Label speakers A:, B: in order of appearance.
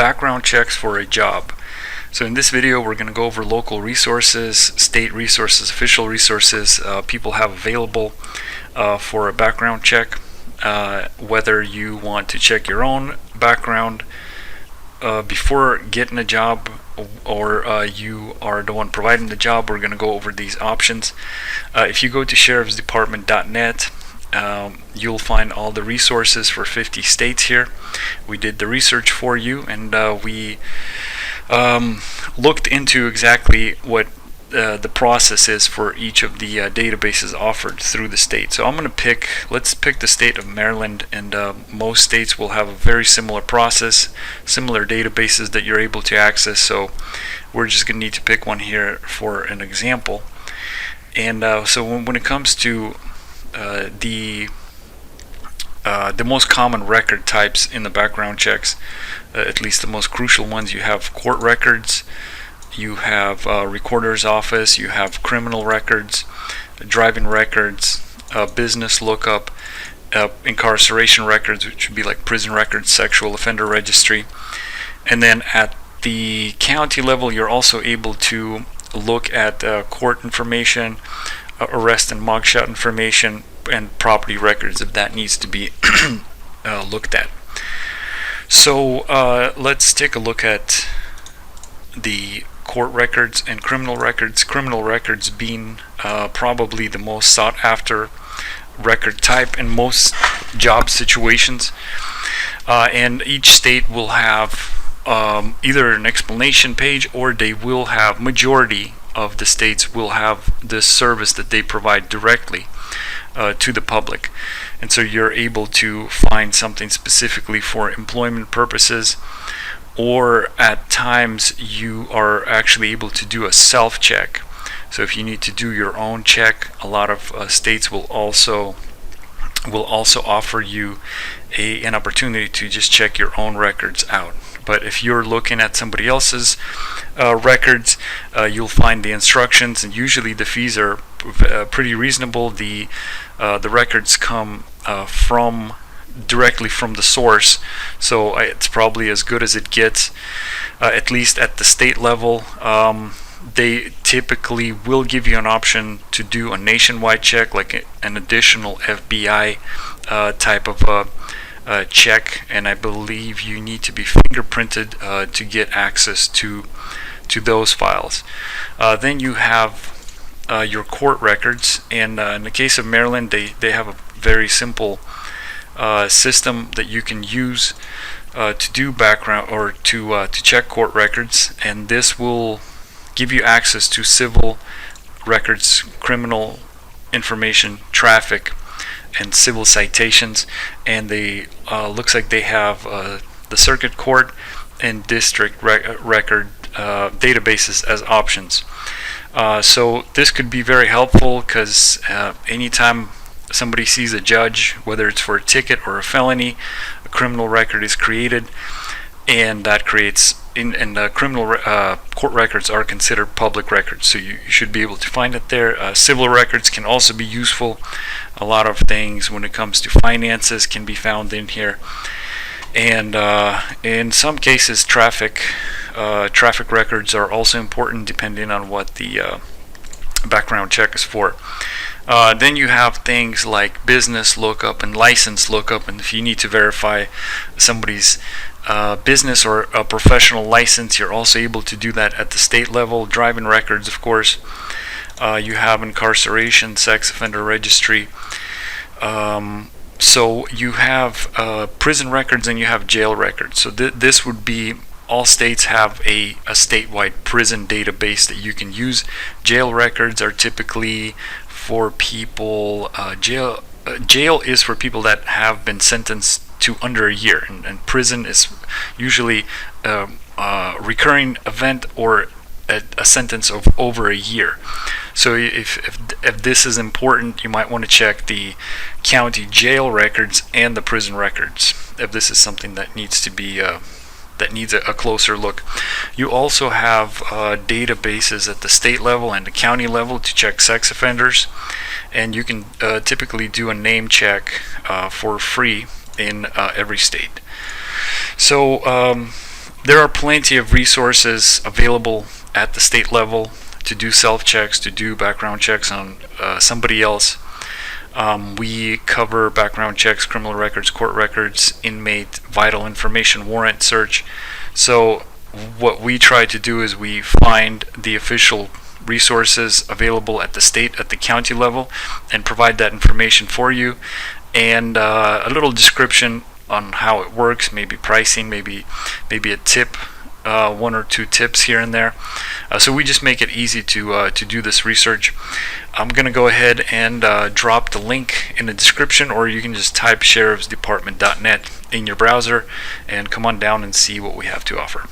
A: background checks for a job. So in this video we're going to go over local resources, state resources, official resources people have available for a background check. Whether you want to check your own background before getting a job, or you are the one providing the job, we're going to go over these options. If you go to sheriffsdepartment.net, you'll find all the resources for 50 states here. We did the research for you, and we looked into exactly what the process is for each of the databases offered through the state. So I'm going to let's pick the state of Maryland, and most states will have a very similar process, similar databases that you're able to access. So we're just going to need to pick one here for an example. And so when it comes to the most common record types in the background checks, at least the most crucial ones, you have court records, you have recorder's office, you have criminal records, driving records, business lookup, incarceration records, which would be like prison records, sexual offender registry. And then at the county level, you're also able to look at court information, arrest and mugshot information, and property records if that needs to be looked at. So let's take a look at the court records and criminal records. Criminal records being probably the most sought after record type in most job situations, and each state will have either an explanation page, or they will have, majority of the states will have this service that they provide directly to the public. And so you're able to find something specifically for employment purposes, or at times you are actually able to do a self-check. So if you need to do your own check, a lot of states will also offer you an opportunity to just check your own records out. But if you're looking at somebody else's records, you'll find the instructions, and usually the fees are pretty reasonable. The records come directly from the source, so it's probably as good as it gets, at least at the state level. They typically will give you an option to do a nationwide check, like an additional FBI type of check, and I believe you need to be fingerprinted to get access to those files. Then you have your court records, and in the case of Maryland, they have a very simple system that you can use to do background, or to check court records, and this will give you access to civil records, criminal information, traffic, and civil citations. And they looks like they have the circuit court and district record databases as options. So this could be very helpful, because anytime somebody sees a judge, whether it's for a ticket or a felony, a criminal record is created, and that creates and the criminal court records are considered public records, so you should be able to find it there. Civil records can also be useful. A lot of things when it comes to finances can be found in here, and in some cases traffic records are also important, depending on what the background check is for. Then you have things like business lookup and license lookup, and if you need to verify somebody's business or a professional license, you're also able to do that at the state level. Driving records, of course. You have incarceration, sex offender registry. So you have prison records, and you have jail records. So this would be, all states have a statewide prison database that you can use. Jail records are typically for people, jail is for people that have been sentenced to under a year, and prison is usually a recurring event, or a sentence of over a year. So if this is important, you might want to check the county jail records and the prison records if this is something that needs to be that needs a closer look. You also have databases at the state level and the county level to check sex offenders, and you can typically do a name check for free in every state. So There are plenty of resources available at the state level to do self-checks, to do background checks on somebody else. We cover background checks, criminal records, court records, inmate vital information, warrant search. So what we try to do is we find the official resources available at the state, at the county level, and provide that information for you, and a little description on how it works, maybe pricing, maybe a tip, one or two tips here and there. So we just make it easy to do this research. I'm going to go ahead and drop the link in the description, or you can just type sheriffsdepartment.net in your browser and come on down and see what we have to offer.